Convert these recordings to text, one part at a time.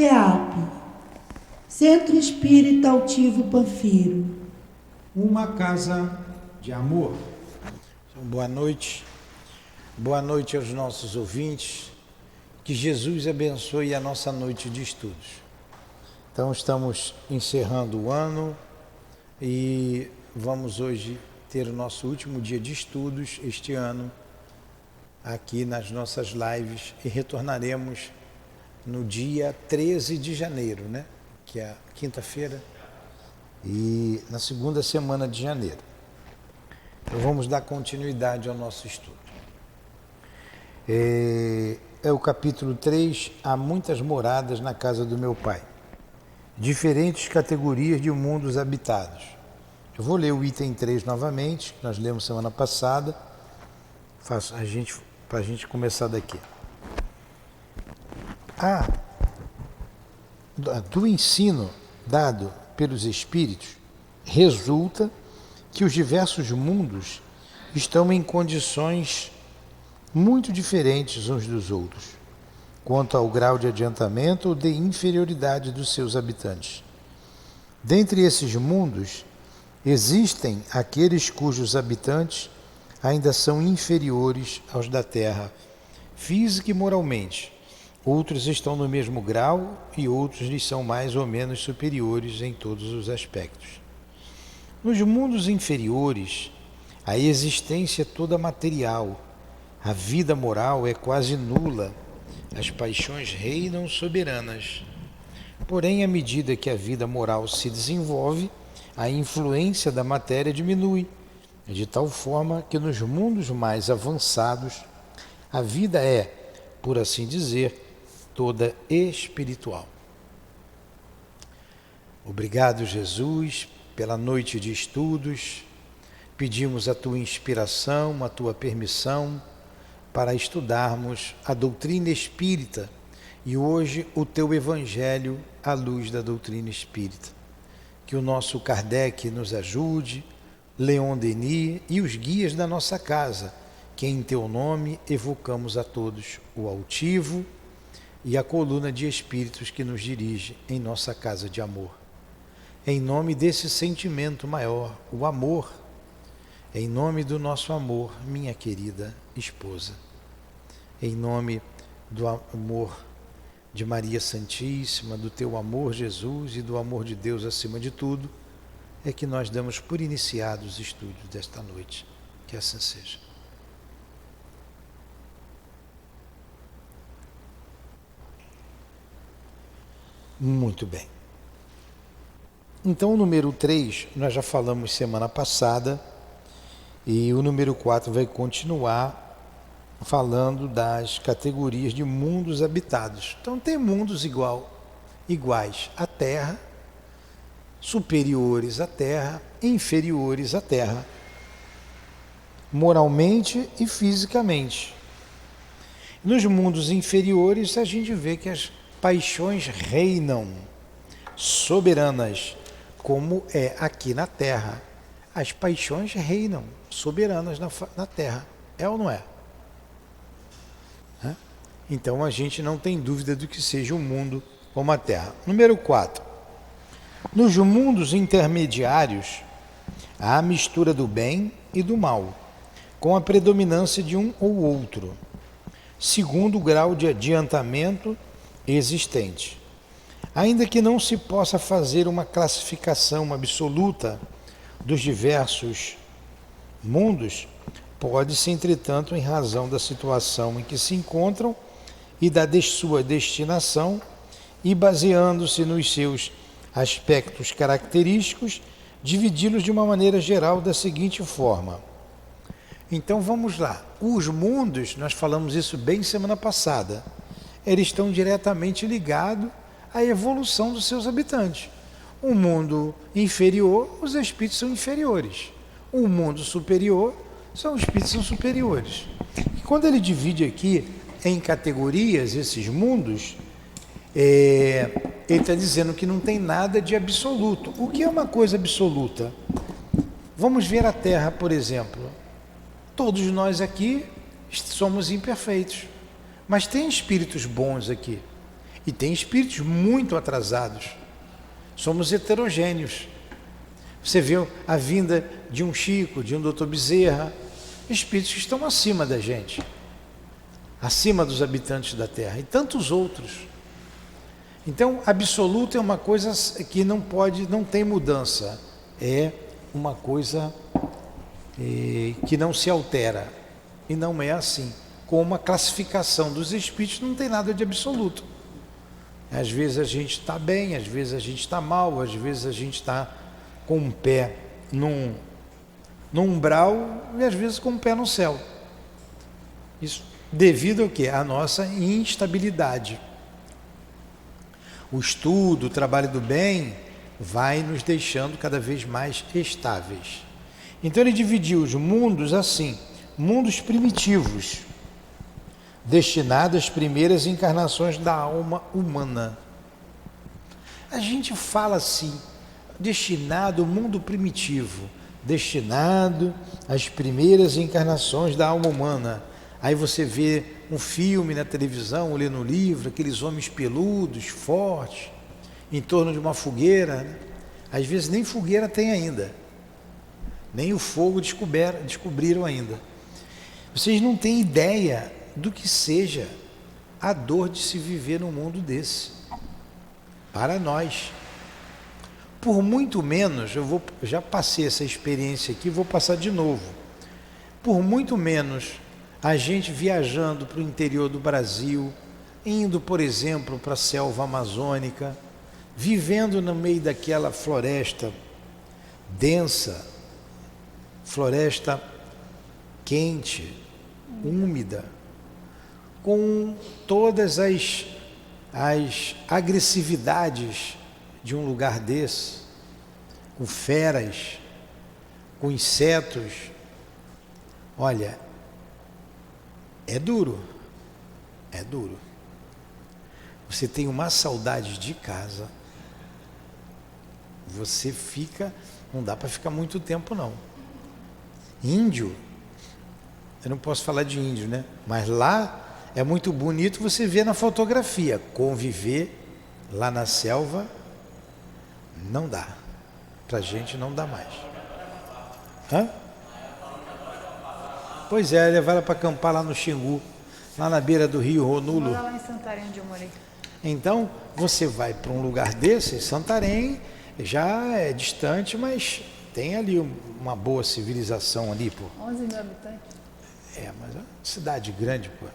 CEAP, Centro Espírita Altivo Panfiro. Uma casa de amor. Então, boa noite aos nossos ouvintes, que Jesus abençoe a nossa noite de estudos. Então estamos encerrando o ano e vamos hoje ter o nosso último dia de estudos este ano aqui nas nossas lives e retornaremos no dia 13 de janeiro, né? Que é a quinta-feira, e na segunda semana de janeiro. Então vamos dar continuidade ao nosso estudo. É o capítulo 3, há muitas moradas na casa do meu pai. Diferentes categorias de mundos habitados. Eu vou ler o item 3 novamente, que nós lemos semana passada, para a gente começar daqui. Do ensino dado pelos espíritos, resulta que os diversos mundos estão em condições muito diferentes uns dos outros, quanto ao grau de adiantamento ou de inferioridade dos seus habitantes. Dentre esses mundos, existem aqueles cujos habitantes ainda são inferiores aos da Terra, física e moralmente. Outros estão no mesmo grau e outros lhes são mais ou menos superiores em todos os aspectos. Nos mundos inferiores, a existência é toda material, a vida moral é quase nula, as paixões reinam soberanas. Porém, à medida que a vida moral se desenvolve, a influência da matéria diminui, de tal forma que nos mundos mais avançados, a vida é, por assim dizer, toda espiritual. Obrigado, Jesus, pela noite de estudos. Pedimos a tua inspiração, a tua permissão para estudarmos a doutrina espírita e hoje o teu evangelho à luz da doutrina espírita. Que o nosso Kardec nos ajude, Leon Denis e os guias da nossa casa, que em teu nome evocamos a todos o altivo e a coluna de espíritos que nos dirige em nossa casa de amor. Em nome desse sentimento maior, o amor, em nome do nosso amor, minha querida esposa, em nome do amor de Maria Santíssima, do teu amor, Jesus, e do amor de Deus acima de tudo, é que nós damos por iniciados os estudos desta noite. Que assim seja. Muito bem. Então o número 3 nós já falamos semana passada e o número 4 vai continuar falando das categorias de mundos habitados. Então tem mundos iguais à Terra, superiores à Terra, inferiores à Terra, moralmente e fisicamente. Nos mundos inferiores a gente vê que as paixões reinam soberanas, como é aqui na Terra. As paixões reinam soberanas na Terra. É ou não é? Então a gente não tem dúvida do que seja um mundo como a Terra. Número 4. Nos mundos intermediários, há a mistura do bem e do mal, com a predominância de um ou outro, segundo o grau de adiantamento existente. Ainda que não se possa fazer uma classificação absoluta dos diversos mundos, pode-se, entretanto, em razão da situação em que se encontram e da sua destinação, e baseando-se nos seus aspectos característicos, dividi-los de uma maneira geral da seguinte forma. Então vamos lá. Os mundos, nós falamos isso bem semana passada, eles estão diretamente ligados à evolução dos seus habitantes. O mundo inferior, os espíritos são inferiores. O mundo superior, os espíritos são superiores. E quando ele divide aqui em categorias esses mundos, ele está dizendo que não tem nada de absoluto. O que é uma coisa absoluta? Vamos ver a Terra, por exemplo. Todos nós aqui somos imperfeitos, mas tem espíritos bons aqui. E tem espíritos muito atrasados. Somos heterogêneos. Você vê a vinda de um Chico, de um Dr. Bezerra, espíritos que estão acima da gente, acima dos habitantes da Terra, e tantos outros. Então, absoluto é uma coisa que não tem mudança, é uma coisa que não se altera, e não é assim. Como a classificação dos espíritos não tem nada de absoluto. Às vezes a gente está bem, às vezes a gente está mal, às vezes a gente está com um pé num umbral e às vezes com um pé no céu. Isso devido ao quê? À nossa instabilidade. O estudo, o trabalho do bem vai nos deixando cada vez mais estáveis. Então ele dividiu os mundos assim, mundos primitivos, destinados às primeiras encarnações da alma humana. A gente fala assim, destinado ao mundo primitivo, destinado às primeiras encarnações da alma humana. Aí você vê um filme na televisão, ou lê no livro, aqueles homens peludos, fortes, em torno de uma fogueira, né? Às vezes nem fogueira tem ainda, nem o fogo descobriram ainda. Vocês não têm ideia do que seja a dor de se viver num mundo desse. Para nós. Por muito menos, já passei essa experiência aqui, vou passar de novo. Por muito menos, a gente viajando para o interior do Brasil, indo, por exemplo, para a selva amazônica, vivendo no meio daquela floresta densa, floresta quente, úmida, com todas as agressividades de um lugar desse, com feras, com insetos. Olha, é duro, é duro. Você tem uma saudade de casa, você fica, não dá para ficar muito tempo não. Índio, eu não posso falar de índio, né? Mas lá é muito bonito você ver na fotografia. Conviver lá na selva não dá. Pra gente não dá mais. Hã? Pois é, levar ela para acampar lá no Xingu, lá na beira do rio Ronulo. Mora lá em Santarém, onde eu morei. Então, você vai para um lugar desse, Santarém já é distante, mas tem ali uma boa civilização ali, pô. 11 mil habitantes. Mas é uma cidade grande, pô.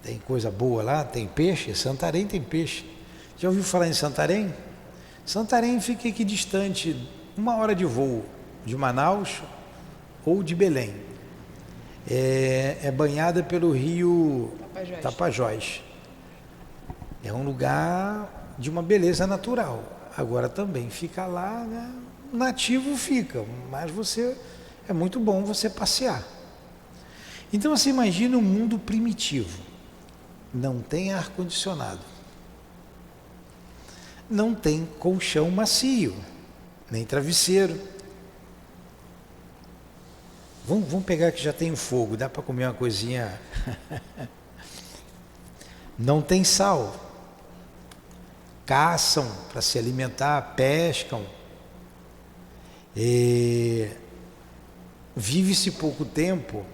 Tem coisa boa lá, tem peixe. Santarém tem peixe. Já ouviu falar em Santarém? Santarém fica aqui distante, 1 hora de voo de Manaus ou de Belém. É banhada pelo rio Tapajós. É um lugar de uma beleza natural. Agora também fica lá, né? Nativo fica, mas é muito bom você passear. Então você imagina um mundo primitivo. Não tem ar-condicionado. Não tem colchão macio, nem travesseiro. Vamos pegar que já tem fogo, dá para comer uma coisinha. Não tem sal. Caçam para se alimentar, pescam. Vive-se pouco tempo,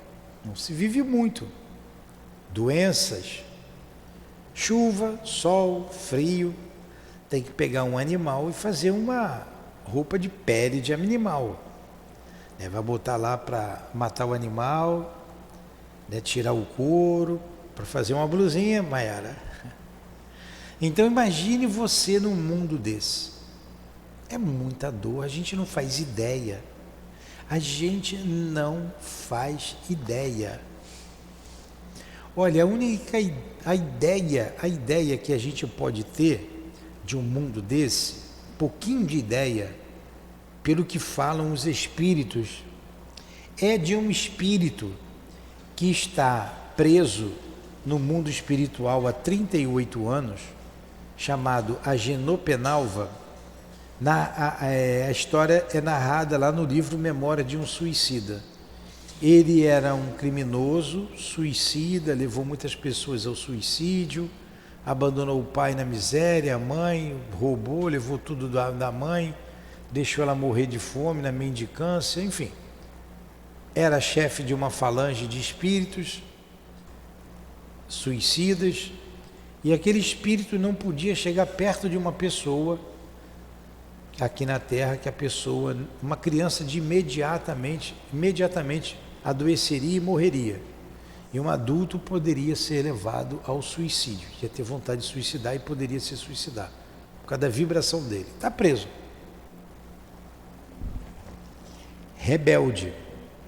não se vive muito. Doenças, chuva, sol, frio. Tem que pegar um animal e fazer uma roupa de pele de animal. Vai botar lá para matar o animal, tirar o couro, para fazer uma blusinha, Maiara. Então imagine você num mundo desse. É muita dor, a gente não faz ideia. A gente não faz ideia. Olha, a ideia que a gente pode ter de um mundo desse, pouquinho de ideia, pelo que falam os espíritos, é de um espírito que está preso no mundo espiritual há 38 anos, chamado Agenor Penalva. A história é narrada lá no livro Memória de um Suicida. Ele era um criminoso, suicida, levou muitas pessoas ao suicídio, abandonou o pai na miséria, a mãe, roubou, levou tudo da mãe, deixou ela morrer de fome, na mendicância, enfim. Era chefe de uma falange de espíritos suicidas, e aquele espírito não podia chegar perto de uma pessoa aqui na Terra, que a pessoa, uma criança de imediatamente adoeceria e morreria. E um adulto poderia ser levado ao suicídio, ia ter vontade de suicidar e poderia se suicidar, por causa da vibração dele. Está preso. Rebelde,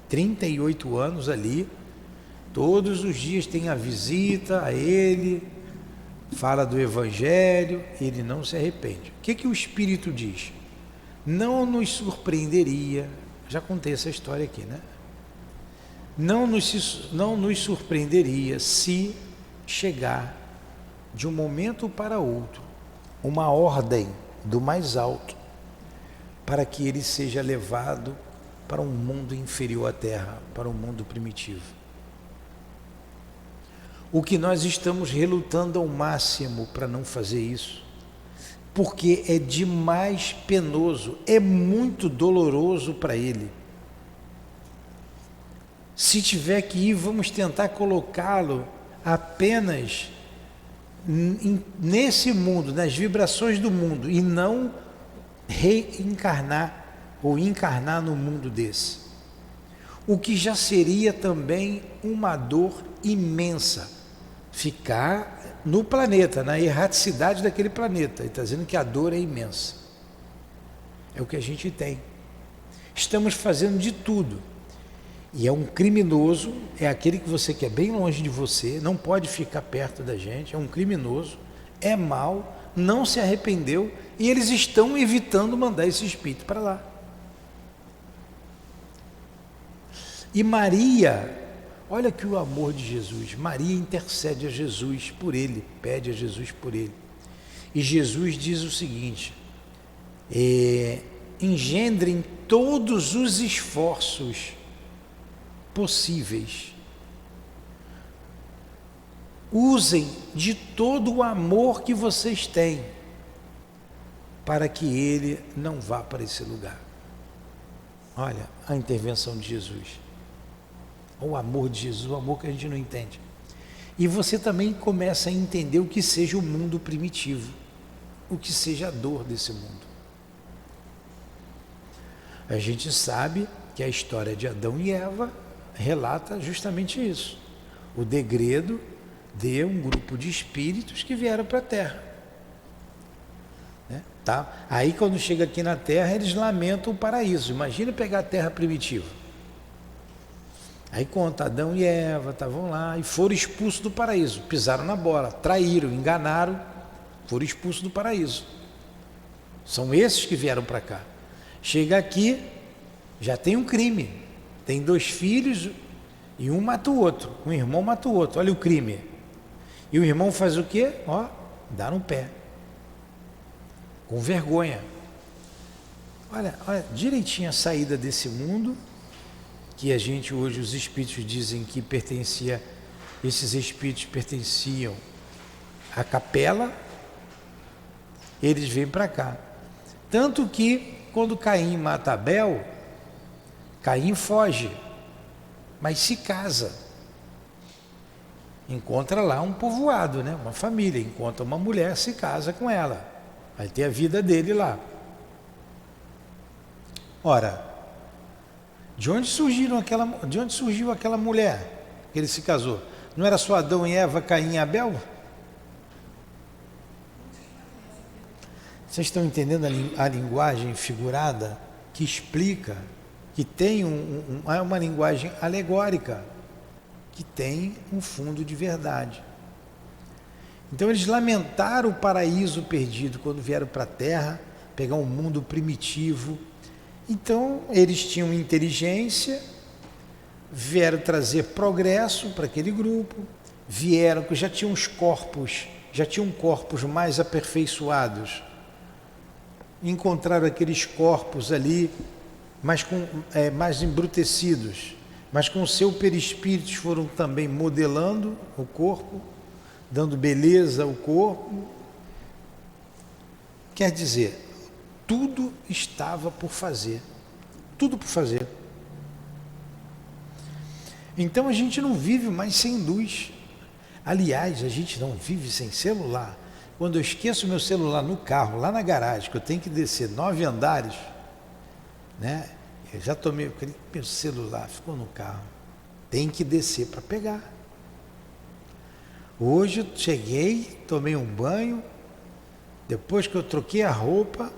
38 anos ali, todos os dias tem a visita a ele, fala do Evangelho, ele não se arrepende. O que o Espírito diz? Não nos surpreenderia, já contei essa história aqui, né? Não nos surpreenderia se chegar de um momento para outro uma ordem do mais alto para que ele seja levado para um mundo inferior à Terra, para um mundo primitivo. O que nós estamos relutando ao máximo para não fazer isso, porque é demais penoso, é muito doloroso para ele. Se tiver que ir, vamos tentar colocá-lo apenas nesse mundo, nas vibrações do mundo, e não reencarnar ou encarnar no mundo desse. O que já seria também uma dor imensa, ficar no planeta, na erraticidade daquele planeta. Ele está dizendo que a dor é imensa. É o que a gente tem. Estamos fazendo de tudo. E é um criminoso, é aquele que você quer bem longe de você, não pode ficar perto da gente, é um criminoso, é mau, não se arrependeu, e eles estão evitando mandar esse espírito para lá. E Maria, olha que o amor de Jesus, Maria intercede a Jesus por ele, pede a Jesus por ele. E Jesus diz o seguinte: engendrem todos os esforços possíveis, usem de todo o amor que vocês têm para que ele não vá para esse lugar. Olha a intervenção de Jesus, o amor de Jesus, o amor que a gente não entende. E você também começa a entender o que seja o mundo primitivo, o que seja a dor desse mundo. A gente sabe que a história de Adão e Eva relata justamente isso, o degredo de um grupo de espíritos que vieram para a Terra, né? Tá? Aí quando chega aqui na Terra eles lamentam o paraíso. Imagina pegar a Terra primitiva. Aí conta, Adão e Eva estavam lá e foram expulsos do paraíso, pisaram na bola, traíram, enganaram, foram expulsos do paraíso. São esses que vieram para cá. Chega aqui, já tem um crime. Tem 2 filhos e um mata o outro, um irmão mata o outro, olha o crime. E o irmão faz o quê? Ó, dá no pé, com vergonha. Olha direitinho a saída desse mundo, que a gente hoje, os espíritos dizem que esses espíritos pertenciam à capela, eles vêm para cá. Tanto que quando Caim mata Abel, Caim foge, mas se casa. Encontra lá um povoado, né? Uma família, encontra uma mulher, se casa com ela. Vai ter a vida dele lá. Ora, de onde surgiu aquela mulher que ele se casou? Não era só Adão e Eva, Caim e Abel? Vocês estão entendendo a linguagem figurada que explica, que tem uma linguagem alegórica, que tem um fundo de verdade. Então eles lamentaram o paraíso perdido quando vieram para a Terra, pegar um mundo primitivo. Então eles tinham inteligência, vieram trazer progresso para aquele grupo, vieram que já tinham corpos mais aperfeiçoados, encontraram aqueles corpos ali mais embrutecidos, mas com o seu perispírito foram também modelando o corpo, dando beleza ao corpo. Quer dizer, tudo estava por fazer. Tudo por fazer. Então a gente não vive mais sem luz. Aliás, a gente não vive sem celular. Quando eu esqueço meu celular no carro, lá na garagem, que eu tenho que descer 9 andares, né? Eu já tomei, meu celular ficou no carro. Tem que descer para pegar. Hoje eu cheguei, tomei um banho, depois que eu troquei a roupa,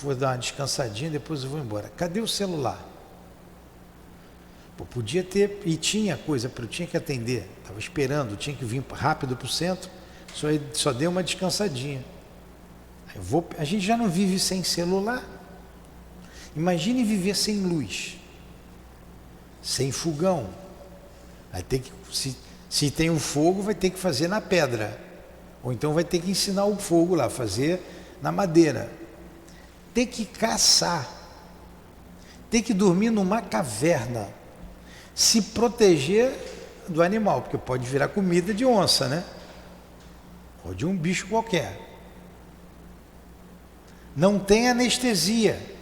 vou dar uma descansadinha, depois eu vou embora. Cadê o celular? Pô, podia ter, e tinha coisa, eu tinha que atender, estava esperando, tinha que vir rápido para o centro, só dei uma descansadinha. A gente já não vive sem celular. Imagine viver sem luz, sem fogão. Vai ter que, se tem um fogo, vai ter que fazer na pedra, ou então vai ter que ensinar o fogo lá, fazer na madeira. Ter que caçar, ter que dormir numa caverna, se proteger do animal, porque pode virar comida de onça, né? Ou de um bicho qualquer. Não tem anestesia.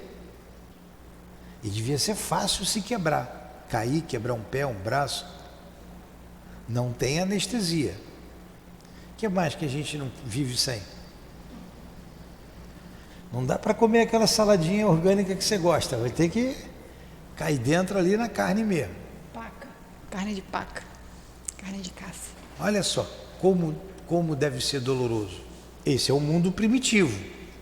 E devia ser fácil se quebrar. Cair, quebrar um pé, um braço. Não tem anestesia. O que mais que a gente não vive sem? Não dá para comer aquela saladinha orgânica que você gosta. Vai ter que cair dentro ali na carne mesmo. Paca. Carne de paca. Carne de caça. Olha só, como deve ser doloroso. Esse é o mundo primitivo,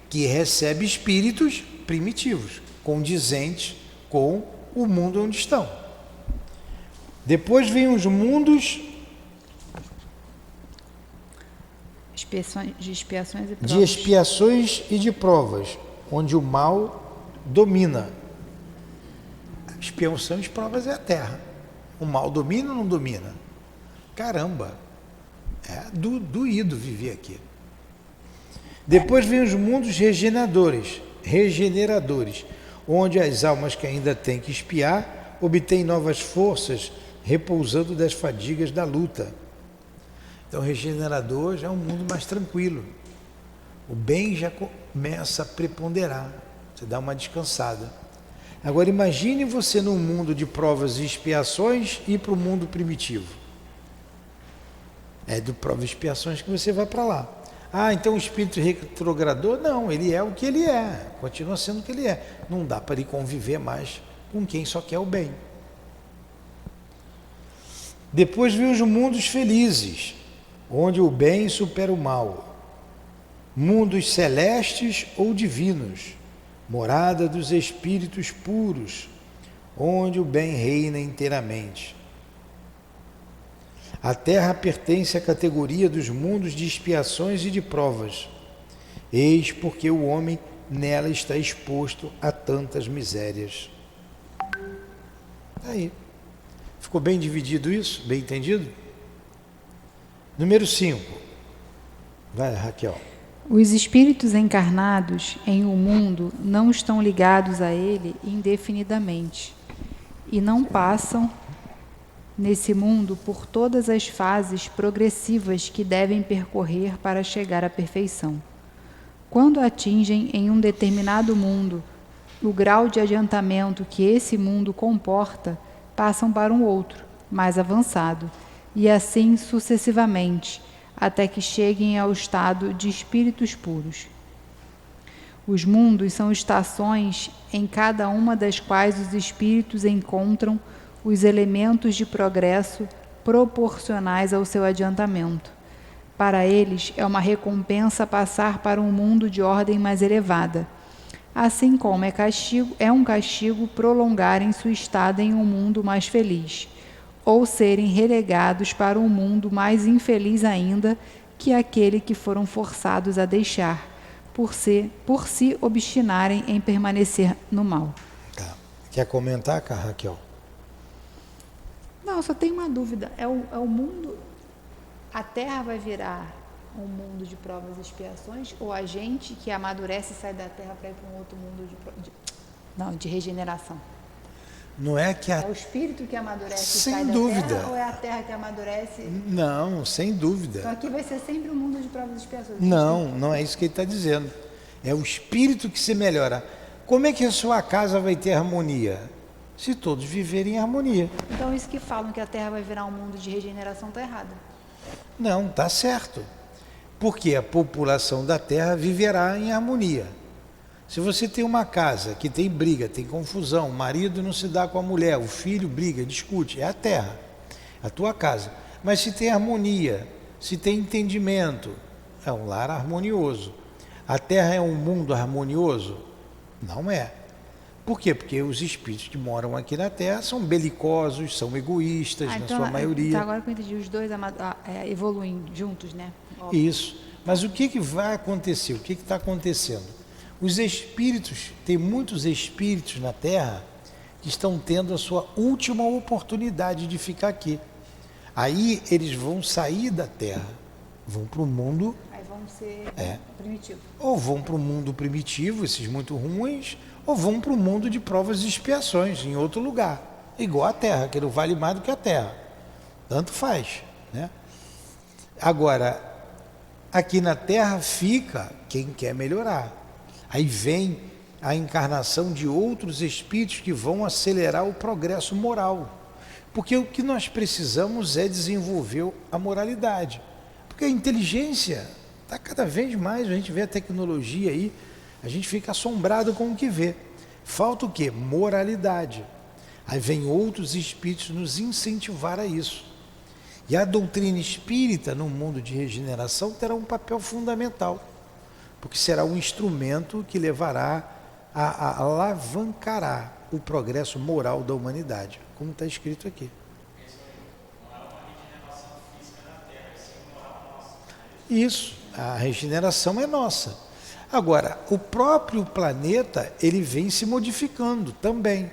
que recebe espíritos primitivos, condizentes com o mundo onde estão. Depois vem os mundos de expiações e provas. de expiações e de provas, onde o mal domina. Expiação e provas é a terra. O mal domina ou não domina? Caramba, é doído viver aqui. Depois vem os mundos regeneradores, onde as almas que ainda têm que expiar obtêm novas forças, repousando das fadigas da luta. Então, regenerador já é um mundo mais tranquilo. O bem já começa a preponderar, você dá uma descansada. Agora, imagine você num mundo de provas e expiações e ir para o mundo primitivo. É do provas e expiações que você vai para lá. Ah, então o espírito retrogradou? Não, ele é o que ele é, continua sendo o que ele é. Não dá para ele conviver mais com quem só quer o bem. Depois vem os mundos felizes, onde o bem supera o mal. Mundos celestes ou divinos, morada dos espíritos puros, onde o bem reina inteiramente. A Terra pertence à categoria dos mundos de expiações e de provas. Eis porque o homem nela está exposto a tantas misérias. Aí. Ficou bem dividido isso? Bem entendido? Número 5. Vai, Raquel. Os espíritos encarnados em um mundo não estão ligados a ele indefinidamente e não passam nesse mundo por todas as fases progressivas que devem percorrer para chegar à perfeição. Quando atingem em um determinado mundo o grau de adiantamento que esse mundo comporta, passam para um outro, mais avançado, e assim sucessivamente, até que cheguem ao estado de espíritos puros. Os mundos são estações em cada uma das quais os espíritos encontram os elementos de progresso proporcionais ao seu adiantamento. Para eles, é uma recompensa passar para um mundo de ordem mais elevada, assim como é um castigo prolongarem sua estada em um mundo mais feliz, ou serem relegados para um mundo mais infeliz ainda que aquele que foram forçados a deixar, por se obstinarem em permanecer no mal. Tá. Quer comentar, Raquel? Não, só tenho uma dúvida. É o mundo... A Terra vai virar um mundo de provas e expiações, ou a gente que amadurece e sai da Terra para ir para um outro mundo de regeneração? Não é que É o espírito que amadurece e Sem sai da dúvida. terra, ou é a terra que amadurece? Não, sem dúvida. Então aqui vai ser sempre um mundo de provas e expiações. Não, não é isso que ele está dizendo. É o espírito que se melhora. Como é que a sua casa vai ter harmonia? Se todos viverem em harmonia. Então isso que falam que a terra vai virar um mundo de regeneração está errado. Não, está certo. Porque a população da terra viverá em harmonia. Se você tem uma casa que tem briga, tem confusão, o marido não se dá com a mulher, o filho briga, discute, é a terra, a tua casa. Mas se tem harmonia, se tem entendimento, é um lar harmonioso. A terra é um mundo harmonioso? Não é. Por quê? Porque os espíritos que moram aqui na terra são belicosos, são egoístas, na sua maioria. Então agora que eu entendi, os dois evoluem juntos, né? Isso. Mas o que vai acontecer? O que está acontecendo? Os espíritos, tem muitos espíritos na Terra que estão tendo a sua última oportunidade de ficar aqui. Aí eles vão sair da Terra, vão para o mundo... Aí vão ser primitivos. Ou vão para o mundo primitivo, esses muito ruins, ou vão para o mundo de provas e expiações, em outro lugar. Igual a Terra, que não vale mais do que a Terra. Tanto faz, né? Agora, aqui na Terra fica quem quer melhorar. Aí vem a encarnação de outros espíritos que vão acelerar o progresso moral. Porque o que nós precisamos é desenvolver a moralidade. Porque a inteligência está cada vez mais, a gente vê a tecnologia aí, a gente fica assombrado com o que vê. Falta o quê? Moralidade. Aí vem outros espíritos nos incentivar a isso. E a doutrina espírita no mundo de regeneração terá um papel fundamental. Porque será um instrumento que levará a alavancará o progresso moral da humanidade, como está escrito aqui. Isso, a regeneração é nossa. Agora, o próprio planeta, ele vem se modificando também.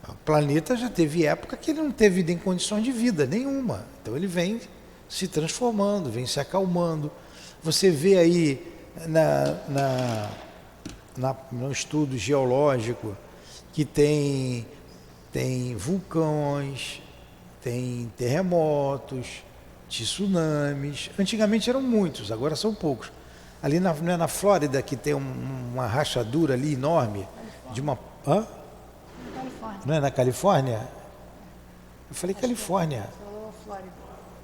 O planeta já teve época que ele não teve nem condições de vida nenhuma. Então ele vem se transformando, vem se acalmando. Você vê aí no estudo geológico que tem vulcões, tem terremotos, tsunamis. Antigamente eram muitos, agora são poucos. Ali não é na Flórida que tem uma rachadura ali enorme de uma... Hã? Califórnia. Não é na Califórnia? Eu falei Califórnia. Você falou Flórida.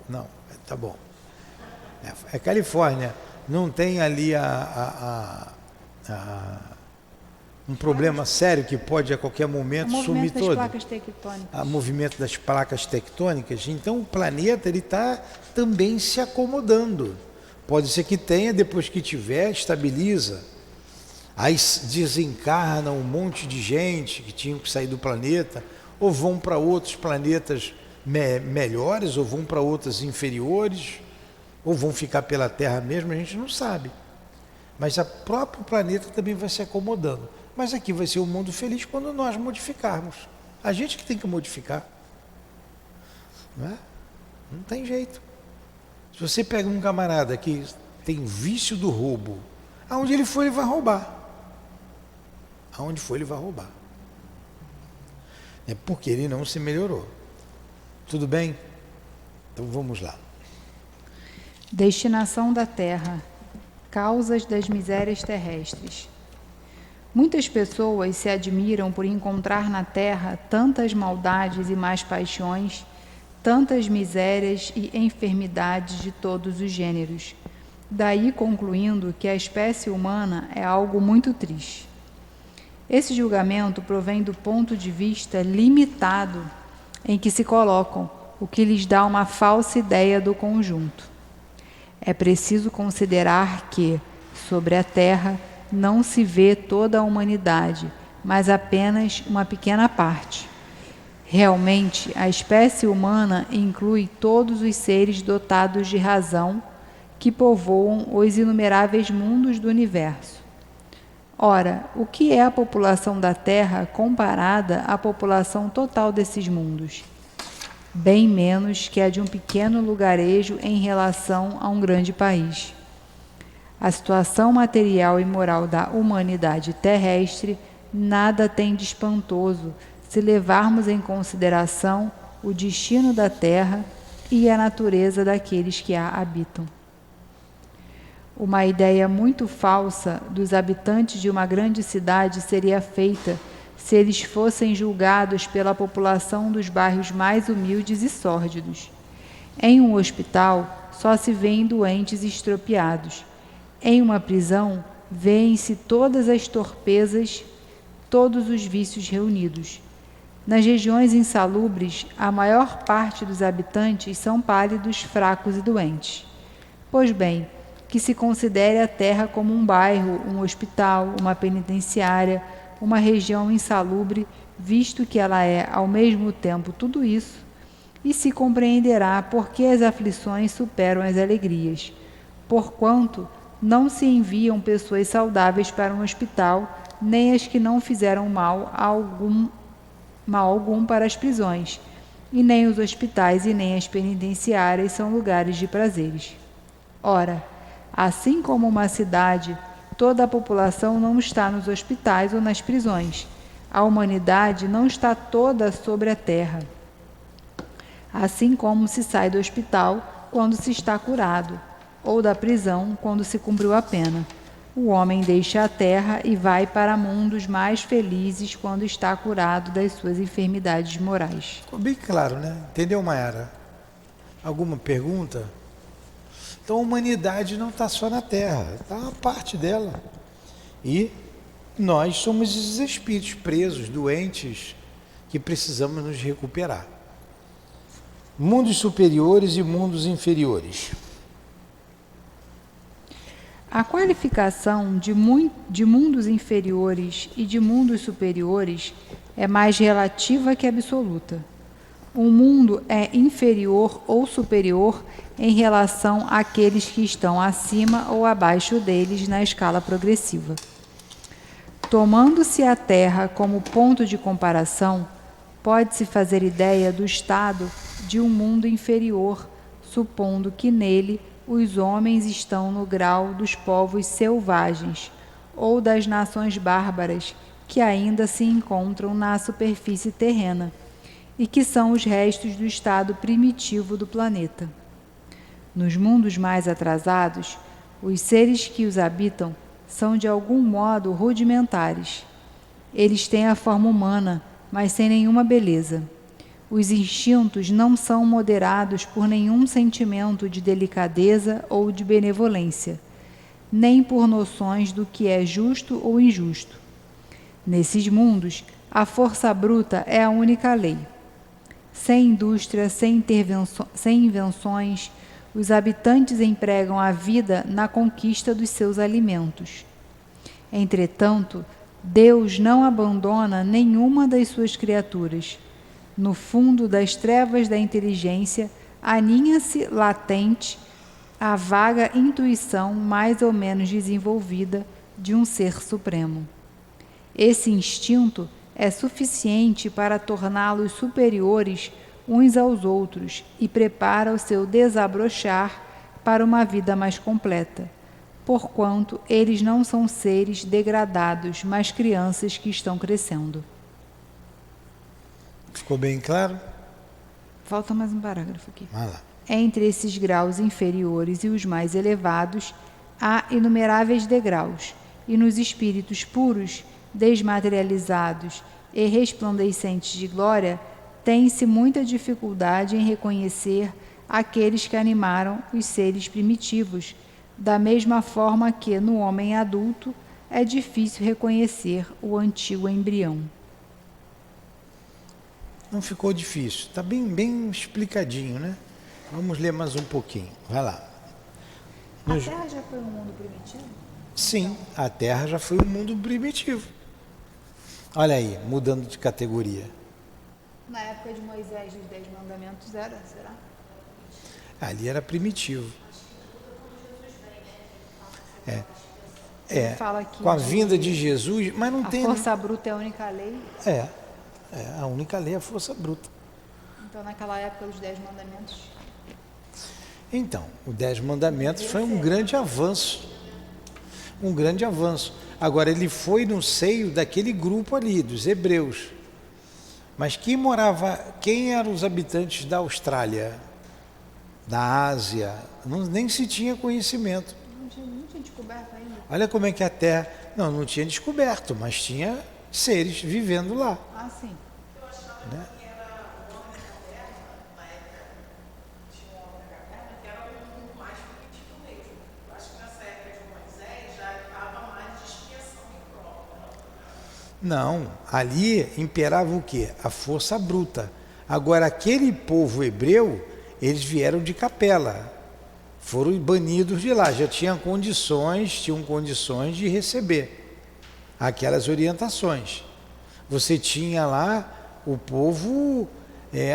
Não, tá bom. É Califórnia. Não tem ali um problema sério que pode a qualquer momento sumir todo. O movimento das placas tectônicas. O movimento das placas tectônicas. Então o planeta ele está também se acomodando. Pode ser que tenha, depois que tiver, estabiliza. Aí desencarna um monte de gente que tinham que sair do planeta, ou vão para outros planetas melhores, ou vão para outros inferiores, ou vão ficar pela Terra mesmo, a gente não sabe. Mas o próprio planeta também vai se acomodando. Mas aqui vai ser um mundo feliz quando nós modificarmos. A gente que tem que modificar. Não é? Não tem jeito. Se você pega um camarada que tem vício do roubo, aonde ele for, ele vai roubar. Aonde for, ele vai roubar. É porque ele não se melhorou. Tudo bem? Então vamos lá. Destinação da Terra. Causas das misérias terrestres. Muitas pessoas se admiram por encontrar na Terra tantas maldades e más paixões, tantas misérias e enfermidades de todos os gêneros. Daí concluindo que a espécie humana é algo muito triste. Esse julgamento provém do ponto de vista limitado em que se colocam, o que lhes dá uma falsa ideia do conjunto. É preciso considerar que, sobre a Terra, não se vê toda a humanidade, mas apenas uma pequena parte. Realmente, a espécie humana inclui todos os seres dotados de razão que povoam os inumeráveis mundos do universo. Ora, o que é a população da Terra comparada à população total desses mundos? Bem menos que a de um pequeno lugarejo em relação a um grande país. A situação material e moral da humanidade terrestre nada tem de espantoso, se levarmos em consideração o destino da terra e a natureza daqueles que a habitam. Uma ideia muito falsa dos habitantes de uma grande cidade seria feita se eles fossem julgados pela população dos bairros mais humildes e sórdidos. Em um hospital, só se vêem doentes estropiados. Em uma prisão, vêem-se todas as torpezas, todos os vícios reunidos. Nas regiões insalubres, a maior parte dos habitantes são pálidos, fracos e doentes. Pois bem, que se considere a terra como um bairro, um hospital, uma penitenciária, uma região insalubre, visto que ela é, ao mesmo tempo, tudo isso, e se compreenderá por que as aflições superam as alegrias, porquanto não se enviam pessoas saudáveis para um hospital, nem as que não fizeram mal algum para as prisões, e nem os hospitais e nem as penitenciárias são lugares de prazeres. Ora, assim como uma cidade, toda a população não está nos hospitais ou nas prisões. A humanidade não está toda sobre a terra. Assim como se sai do hospital quando se está curado, ou da prisão quando se cumpriu a pena. O homem deixa a terra e vai para mundos mais felizes quando está curado das suas enfermidades morais. Ficou bem claro, né? Entendeu, Mayara? Alguma pergunta? Então a humanidade não está só na Terra, está uma parte dela. E nós somos esses espíritos presos, doentes, que precisamos nos recuperar. Mundos superiores e mundos inferiores. A qualificação de mundos inferiores e de mundos superiores é mais relativa que absoluta. Um mundo é inferior ou superior em relação àqueles que estão acima ou abaixo deles na escala progressiva. Tomando-se a Terra como ponto de comparação, pode-se fazer ideia do estado de um mundo inferior, supondo que nele os homens estão no grau dos povos selvagens ou das nações bárbaras que ainda se encontram na superfície terrena e que são os restos do estado primitivo do planeta. Nos mundos mais atrasados, os seres que os habitam são de algum modo rudimentares. Eles têm a forma humana, mas sem nenhuma beleza. Os instintos não são moderados por nenhum sentimento de delicadeza ou de benevolência, nem por noções do que é justo ou injusto. Nesses mundos, a força bruta é a única lei. Sem indústria, sem invenções, os habitantes empregam a vida na conquista dos seus alimentos. Entretanto, Deus não abandona nenhuma das suas criaturas. No fundo das trevas da inteligência, aninha-se latente a vaga intuição mais ou menos desenvolvida de um ser supremo. Esse instinto é suficiente para torná-los superiores uns aos outros e prepara o seu desabrochar para uma vida mais completa, porquanto eles não são seres degradados, mas crianças que estão crescendo. Ficou bem claro? Falta mais um parágrafo aqui. Vai lá. Entre esses graus inferiores e os mais elevados, há inumeráveis degraus, e nos espíritos puros, desmaterializados e resplandecentes de glória, tem-se muita dificuldade em reconhecer aqueles que animaram os seres primitivos, da mesma forma que, no homem adulto, é difícil reconhecer o antigo embrião. Não ficou difícil, está bem explicadinho, né? Vamos ler mais um pouquinho, vai lá. A Terra já foi um mundo primitivo? Sim, a Terra já foi um mundo primitivo. Olha aí, mudando de categoria. Na época de Moisés, dos 10 mandamentos, era, será? Ali era primitivo. Fala aqui com a vinda de Jesus, mas não tem... A força bruta é a única lei? A única lei é a força bruta. Então, naquela época, os 10 mandamentos... Então, os 10 mandamentos foi um grande avanço. Um grande avanço. Agora, ele foi no seio daquele grupo ali, dos hebreus. Mas quem eram os habitantes da Austrália, da Ásia? Nem se tinha conhecimento. Não tinha descoberto ainda. Olha como é que a Terra... Não tinha descoberto, mas tinha seres vivendo lá. Ah, sim. Né? Não, ali imperava o quê? A força bruta. Agora, aquele povo hebreu, eles vieram de Capela, foram banidos de lá, já tinham condições de receber aquelas orientações. Você tinha lá o povo,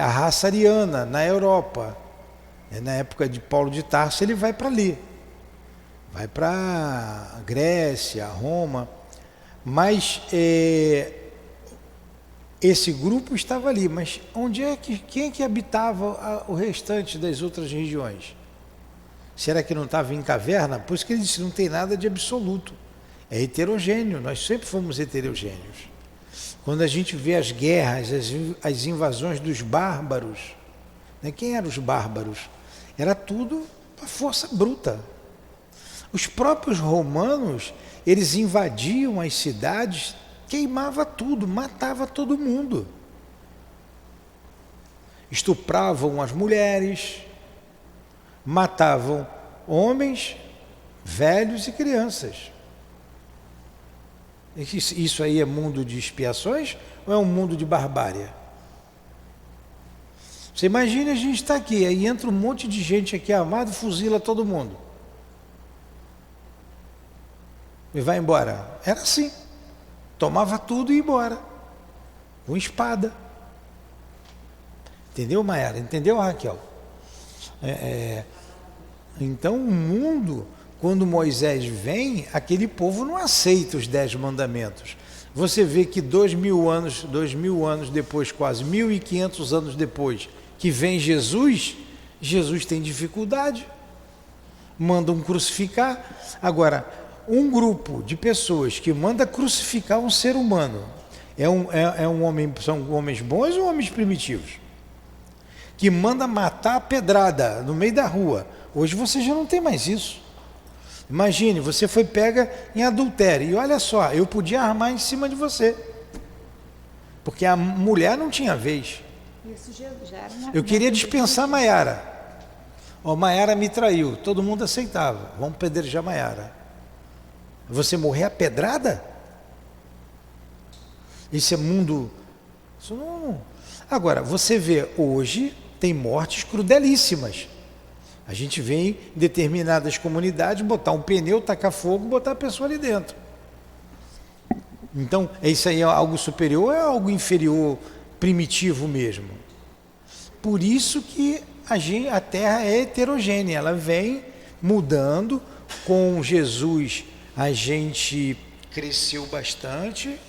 a raça ariana, na Europa. Na época de Paulo de Tarso, ele vai para ali. Vai para Grécia, Roma. Mas esse grupo estava ali, mas quem é que habitava o restante das outras regiões? Será que não estava em caverna? Por isso que ele disse, não tem nada de absoluto. É heterogêneo, nós sempre fomos heterogêneos. Quando a gente vê as guerras, as invasões dos bárbaros, né? Quem eram os bárbaros? Era tudo a força bruta. Os próprios romanos, eles invadiam as cidades, queimava tudo, matava todo mundo. Estupravam as mulheres, matavam homens, velhos e crianças. Isso aí é mundo de expiações ou é um mundo de barbárie? Você imagina a gente estar aqui, aí entra um monte de gente aqui armado, fuzila todo mundo. E vai embora. Era assim. Tomava tudo e ia embora. Com espada. Entendeu, Mayara? Entendeu, Raquel? Então o mundo, quando Moisés vem, aquele povo não aceita os 10 mandamentos. Você vê que 2000 anos depois, quase 1500 anos depois, que vem Jesus tem dificuldade. Mandam crucificar. Agora, um grupo de pessoas que manda crucificar um ser humano são homens bons ou homens primitivos? Que manda matar a pedrada no meio da rua. Hoje você já não tem mais isso. Imagine, você foi pega em adultério e olha só, eu podia armar em cima de você. Porque a mulher não tinha vez. Isso já era Eu queria dispensar Maiara. Maiara me traiu, todo mundo aceitava. Vamos apedrejar Maiara. Você morrer a pedrada? Esse é mundo... Isso não... Agora, você vê, hoje tem mortes crudelíssimas. A gente vê em determinadas comunidades botar um pneu, tacar fogo, botar a pessoa ali dentro. Então, isso aí é algo superior ou é algo inferior, primitivo mesmo? Por isso que a Terra é heterogênea, ela vem mudando. Com Jesus a gente cresceu bastante,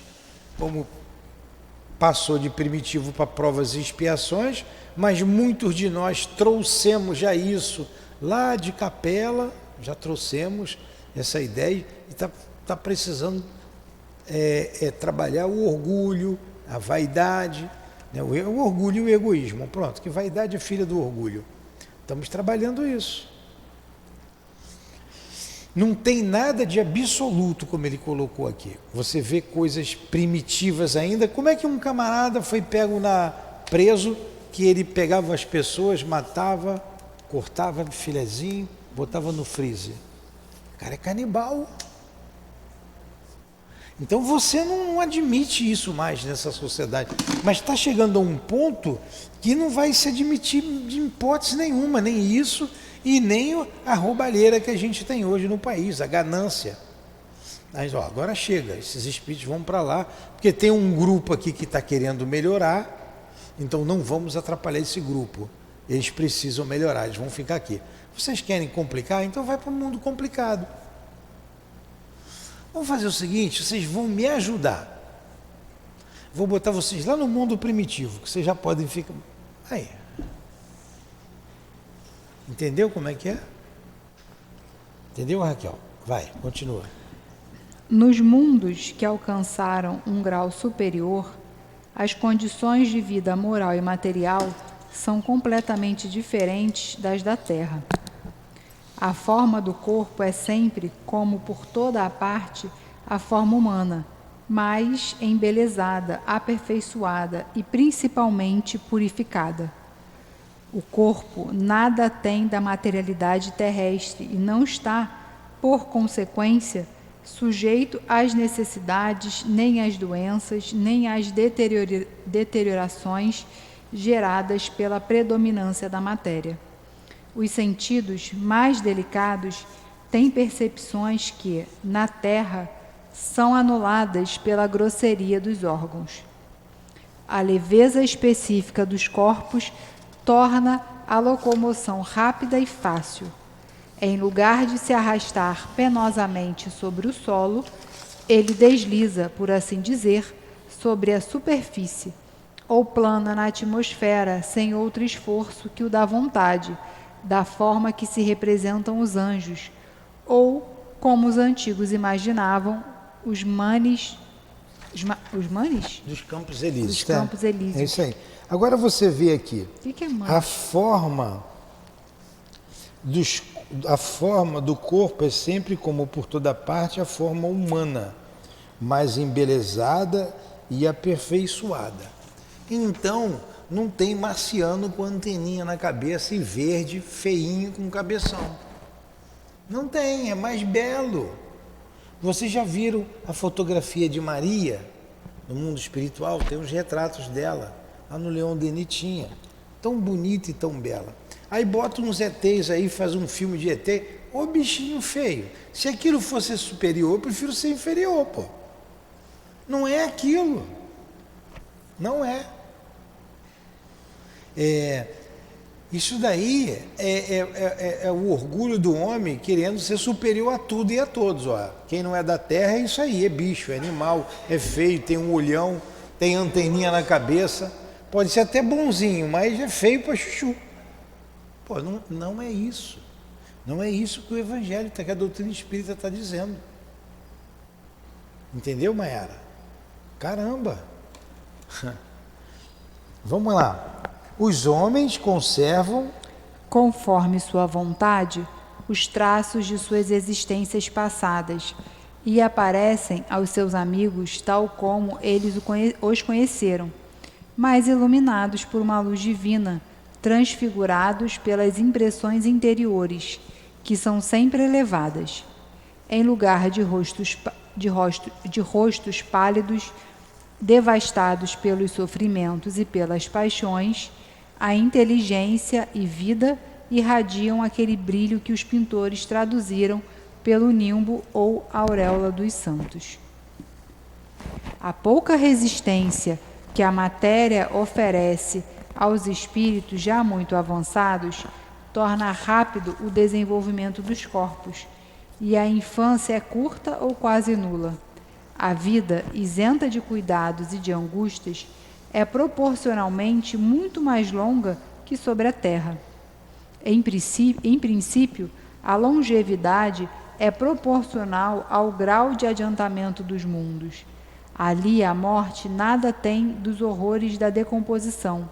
como passou de primitivo para provas e expiações, mas muitos de nós trouxemos já isso lá de Capela, já trouxemos essa ideia e está precisando trabalhar o orgulho, a vaidade, né? O orgulho e o egoísmo. Pronto, que vaidade é filha do orgulho. Estamos trabalhando isso. Não tem nada de absoluto, como ele colocou aqui. Você vê coisas primitivas ainda. Como é que um camarada foi preso, que ele pegava as pessoas, matava, cortava filezinho, botava no freezer? O cara é canibal. Então você não admite isso mais nessa sociedade. Mas está chegando a um ponto que não vai se admitir de hipótese nenhuma, nem isso e nem a roubalheira que a gente tem hoje no país, a ganância. Mas agora chega, esses espíritos vão para lá, porque tem um grupo aqui que está querendo melhorar, então não vamos atrapalhar esse grupo. Eles precisam melhorar, eles vão ficar aqui. Vocês querem complicar? Então vai para o mundo complicado. Vamos fazer o seguinte, vocês vão me ajudar. Vou botar vocês lá no mundo primitivo, que vocês já podem ficar... Aí. Entendeu como é que é? Entendeu, Raquel? Vai, continua. Nos mundos que alcançaram um grau superior, As condições de vida moral e material são completamente diferentes das da Terra. A forma do corpo é sempre, como por toda a parte, a forma humana, mas embelezada, aperfeiçoada e principalmente purificada. O corpo nada tem da materialidade terrestre e não está, por consequência, sujeito às necessidades, nem às doenças, nem às deteriorações geradas pela predominância da matéria. Os sentidos mais delicados têm percepções que, na Terra, são anuladas pela grosseria dos órgãos. A leveza específica dos corpos torna a locomoção rápida e fácil. Em lugar de se arrastar penosamente sobre o solo, ele desliza, por assim dizer, sobre a superfície, ou plana na atmosfera sem outro esforço que o da vontade, da forma que se representam os anjos, ou, como os antigos imaginavam, os manes? Dos Campos Elíseos. Dos Campos Elíseos. É isso aí. Agora você vê aqui, O que é manes? a forma do corpo é sempre, como por toda parte, a forma humana, mais embelezada e aperfeiçoada. Então, não tem marciano com anteninha na cabeça e verde, feinho, com cabeção. Não tem, é mais belo. Vocês já viram a fotografia de Maria no mundo espiritual? Tem uns retratos dela, lá no Leão Denis tinha. Tão bonita e tão bela. Aí bota uns ETs aí, faz um filme de ET. Ô bichinho feio. Se aquilo fosse superior, eu prefiro ser inferior, pô. Não é aquilo. Não é. Isso daí é o orgulho do homem querendo ser superior a tudo e a todos. Ó. Quem não é da terra é isso aí, é bicho, é animal, é feio, tem um olhão, tem anteninha na cabeça. Pode ser até bonzinho, mas é feio para chuchu. Pô, não é isso. Não é isso que o Evangelho, que a doutrina espírita está dizendo. Entendeu, Mayara? Caramba! Vamos lá. Os homens conservam, conforme sua vontade, os traços de suas existências passadas e aparecem aos seus amigos tal como eles os conheceram, mas iluminados por uma luz divina, transfigurados pelas impressões interiores, que são sempre elevadas. Em lugar de rostos pálidos, devastados pelos sofrimentos e pelas paixões, a inteligência e vida irradiam aquele brilho que os pintores traduziram pelo nimbo ou auréola dos santos. A pouca resistência que a matéria oferece aos espíritos já muito avançados torna rápido o desenvolvimento dos corpos, e a infância é curta ou quase nula. A vida, isenta de cuidados e de angústias, é proporcionalmente muito mais longa que sobre a terra. Em princípio, a longevidade é proporcional ao grau de adiantamento dos mundos. Ali a morte nada tem dos horrores da decomposição.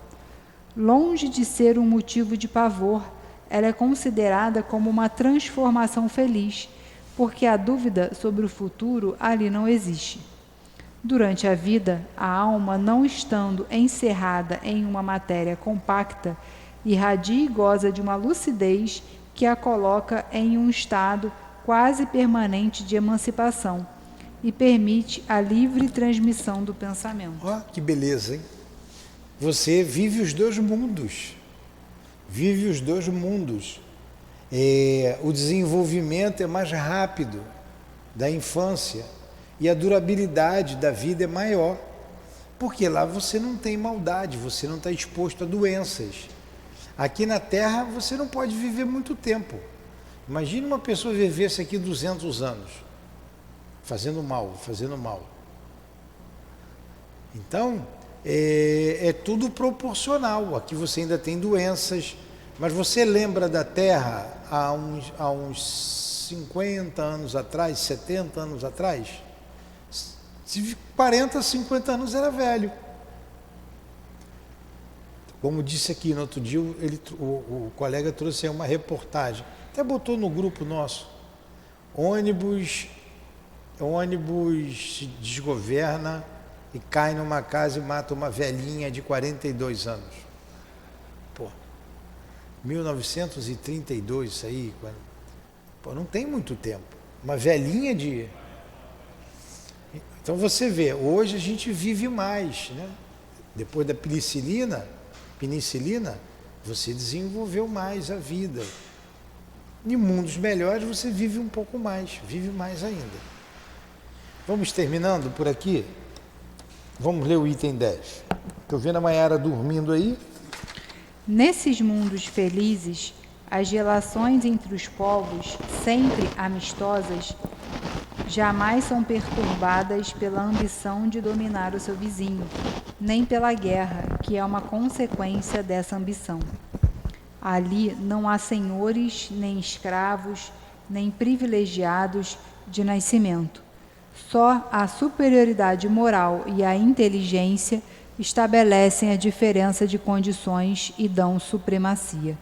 Longe de ser um motivo de pavor, ela é considerada como uma transformação feliz, porque a dúvida sobre o futuro ali não existe. Durante a vida, a alma, não estando encerrada em uma matéria compacta, irradia e goza de uma lucidez que a coloca em um estado quase permanente de emancipação e permite a livre transmissão do pensamento. Ó, que beleza, hein? Você vive os dois mundos. Vive os dois mundos. O desenvolvimento é mais rápido da infância e a durabilidade da vida é maior, porque lá você não tem maldade, você não está exposto a doenças. Aqui na Terra você não pode viver muito tempo. Imagine uma pessoa vivesse aqui 200 anos, fazendo mal. Então, é tudo proporcional. Aqui você ainda tem doenças, mas você lembra da Terra há uns 50 anos atrás, 70 anos atrás? 40, 50 anos era velho. Como disse aqui no outro dia, o colega trouxe aí uma reportagem, até botou no grupo nosso, ônibus se desgoverna e cai numa casa e mata uma velhinha de 42 anos. Pô, 1932 isso aí, pô, não tem muito tempo. Uma velhinha de... Então você vê, hoje a gente vive mais, né? Depois da penicilina, você desenvolveu mais a vida. Em mundos melhores você vive um pouco mais, vive mais ainda. Vamos terminando por aqui? Vamos ler o item 10. Estou vendo a Maiara dormindo aí. Nesses mundos felizes, as relações entre os povos, sempre amistosas, jamais são perturbadas pela ambição de dominar o seu vizinho, nem pela guerra, que é uma consequência dessa ambição. Ali não há senhores, nem escravos, nem privilegiados de nascimento. Só a superioridade moral e a inteligência estabelecem a diferença de condições e dão supremacia.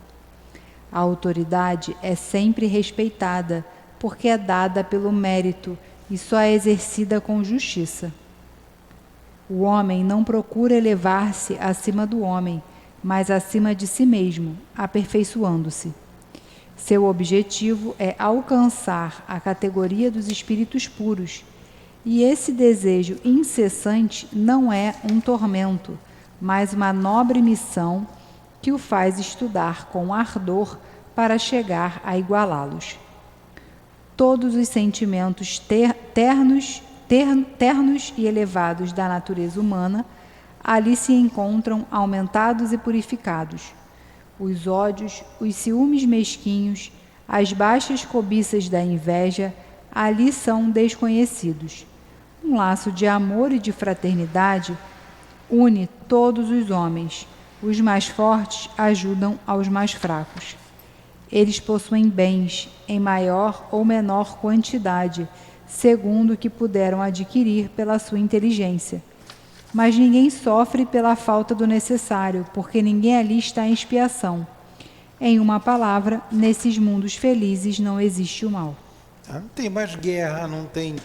A autoridade é sempre respeitada, porque é dada pelo mérito e só é exercida com justiça. O homem não procura elevar-se acima do homem, mas acima de si mesmo, aperfeiçoando-se. Seu objetivo é alcançar a categoria dos espíritos puros, e esse desejo incessante não é um tormento, mas uma nobre missão que o faz estudar com ardor para chegar a igualá-los. Todos os sentimentos ternos e elevados da natureza humana ali se encontram aumentados e purificados. Os ódios, os ciúmes mesquinhos, as baixas cobiças da inveja ali são desconhecidos. Um laço de amor e de fraternidade une todos os homens. Os mais fortes ajudam aos mais fracos. Eles possuem bens em maior ou menor quantidade, segundo o que puderam adquirir pela sua inteligência. Mas ninguém sofre pela falta do necessário, porque ninguém ali está em expiação. Em uma palavra, nesses mundos felizes não existe o mal. Não tem mais guerra, não tem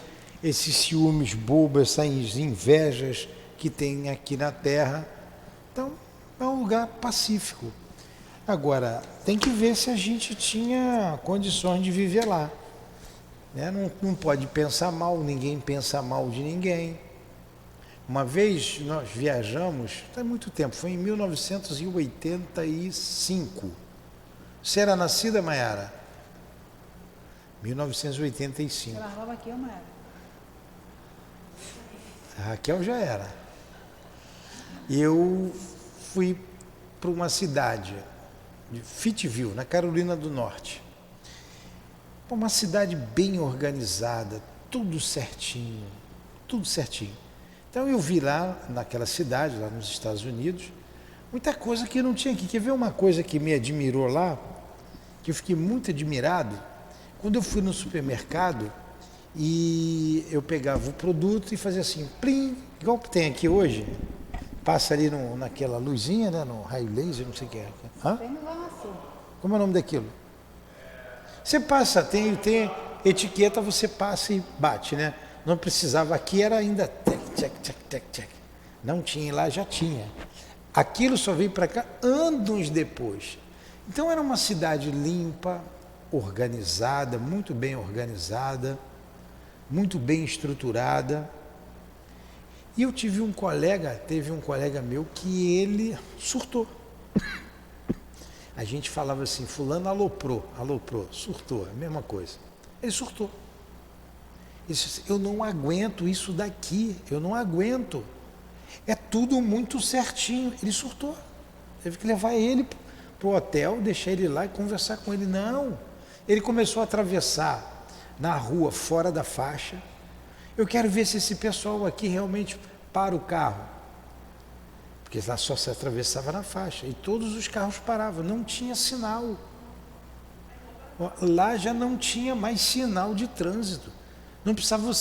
esses ciúmes bobos, essas invejas que tem aqui na Terra. Então, é um lugar pacífico. Agora, tem que ver se a gente tinha condições de viver lá. Né? Não pode pensar mal, ninguém pensa mal de ninguém. Uma vez nós viajamos, faz muito tempo, foi em 1985. Você era nascida, Maiara? 1985. Ela nova aqui, Maiara? A Raquel já era. Eu fui para uma cidade de Fitville, na Carolina do Norte. Uma cidade bem organizada, tudo certinho, tudo certinho. Então eu vi lá naquela cidade, lá nos Estados Unidos, muita coisa que não tinha aqui. Quer ver uma coisa que me admirou lá, que eu fiquei muito admirado? Quando eu fui no supermercado e eu pegava o produto e fazia assim, plim, igual que tem aqui hoje, passa ali naquela luzinha, né, no raio laser, não sei o que é. Hã? Como é o nome daquilo? Você passa, tem etiqueta, você passa e bate, né? Não precisava, aqui era ainda tec. Não tinha, lá já tinha. Aquilo só veio para cá anos depois. Então era uma cidade limpa, organizada, muito bem organizada, muito bem estruturada. E eu teve um colega meu que ele surtou. A gente falava assim, fulano aloprou, surtou, a mesma coisa. Ele surtou. Ele disse, eu não aguento isso daqui, eu não aguento. É tudo muito certinho. Ele surtou. Teve que levar ele para o hotel, deixar ele lá e conversar com ele. Não. Ele começou a atravessar na rua, fora da faixa. Eu quero ver se esse pessoal aqui realmente para o carro. Porque lá só se atravessava na faixa. E todos os carros paravam. Não tinha sinal. Lá já não tinha mais sinal de trânsito. Não precisava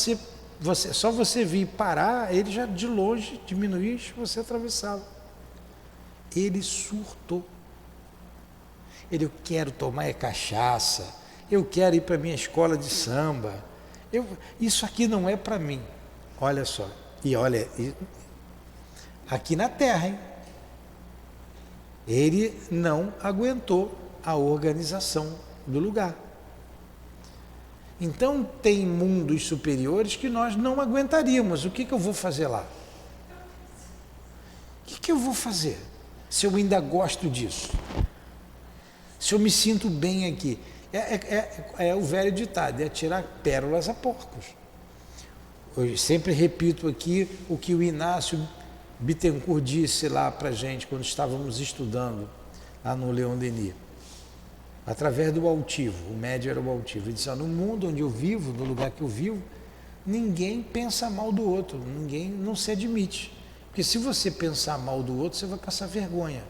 só você vir parar, ele já de longe diminuía e você atravessava. Ele surtou. Ele, eu quero tomar cachaça, eu quero ir para a minha escola de samba, isso aqui não é para mim. Olha só, e olha, aqui na Terra, hein? Ele não aguentou a organização do lugar. Então tem mundos superiores que nós não aguentaríamos. O que eu vou fazer lá? O que eu vou fazer se eu ainda gosto disso? Se eu me sinto bem aqui? É o velho ditado, é tirar pérolas a porcos. Eu sempre repito aqui o que o Inácio Bittencourt disse lá para a gente quando estávamos estudando lá no Leon Denis, através do altivo. O médio era o altivo. Ele disse: no mundo onde eu vivo, no lugar que eu vivo, ninguém pensa mal do outro, ninguém não se admite. Porque se você pensar mal do outro, você vai passar vergonha.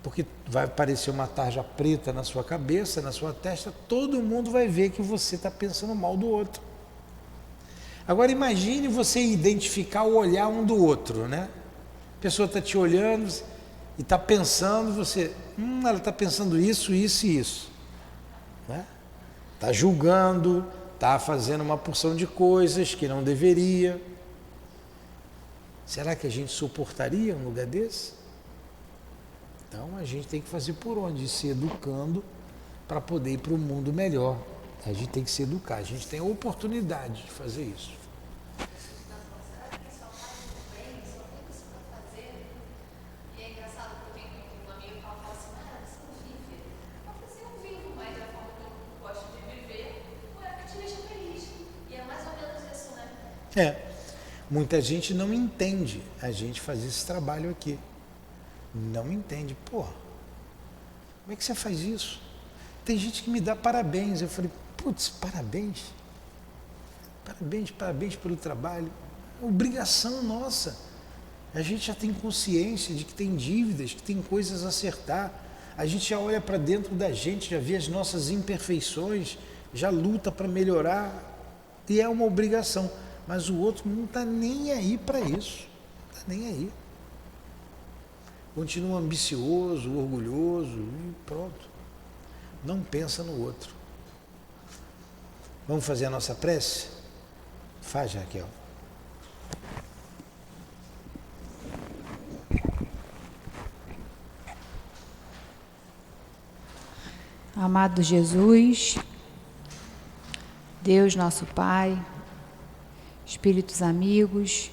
Porque vai aparecer uma tarja preta na sua cabeça, na sua testa, todo mundo vai ver que você está pensando mal do outro. Agora imagine você identificar o olhar um do outro, né? A pessoa está te olhando e está pensando, você, ela está pensando isso, isso e isso. Né? Está julgando, está fazendo uma porção de coisas que não deveria. Será que a gente suportaria um lugar desse? Então a gente tem que fazer por onde? Se educando para poder ir para um mundo melhor. A gente tem que se educar, a gente tem a oportunidade de fazer isso. Muita gente não entende a gente fazer esse trabalho aqui. Não entende. Como é que você faz isso? Tem gente que me dá parabéns. Eu falei, parabéns. Parabéns pelo trabalho. É obrigação nossa. A gente já tem consciência de que tem dívidas, que tem coisas a acertar. A gente já olha para dentro da gente, já vê as nossas imperfeições, já luta para melhorar. E é uma obrigação. Mas o outro não está nem aí para isso. Não está nem aí. Continua ambicioso, orgulhoso e pronto. Não pensa no outro. Vamos fazer a nossa prece? Faz, Raquel. Amado Jesus, Deus nosso Pai, espíritos amigos,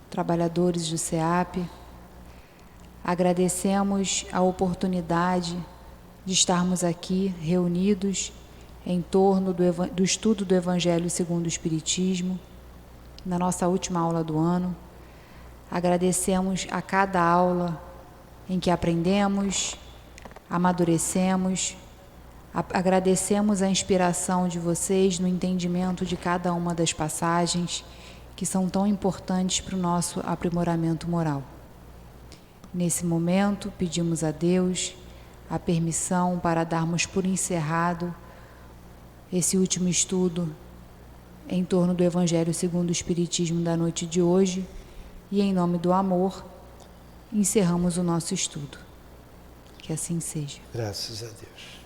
trabalhadores do SEAP, agradecemos a oportunidade de estarmos aqui reunidos em torno do estudo do Evangelho segundo o Espiritismo, na nossa última aula do ano. Agradecemos a cada aula em que aprendemos, amadurecemos, agradecemos a inspiração de vocês no entendimento de cada uma das passagens que são tão importantes para o nosso aprimoramento moral. Nesse momento, pedimos a Deus a permissão para darmos por encerrado esse último estudo em torno do Evangelho segundo o Espiritismo da noite de hoje e, em nome do amor, encerramos o nosso estudo. Que assim seja. Graças a Deus.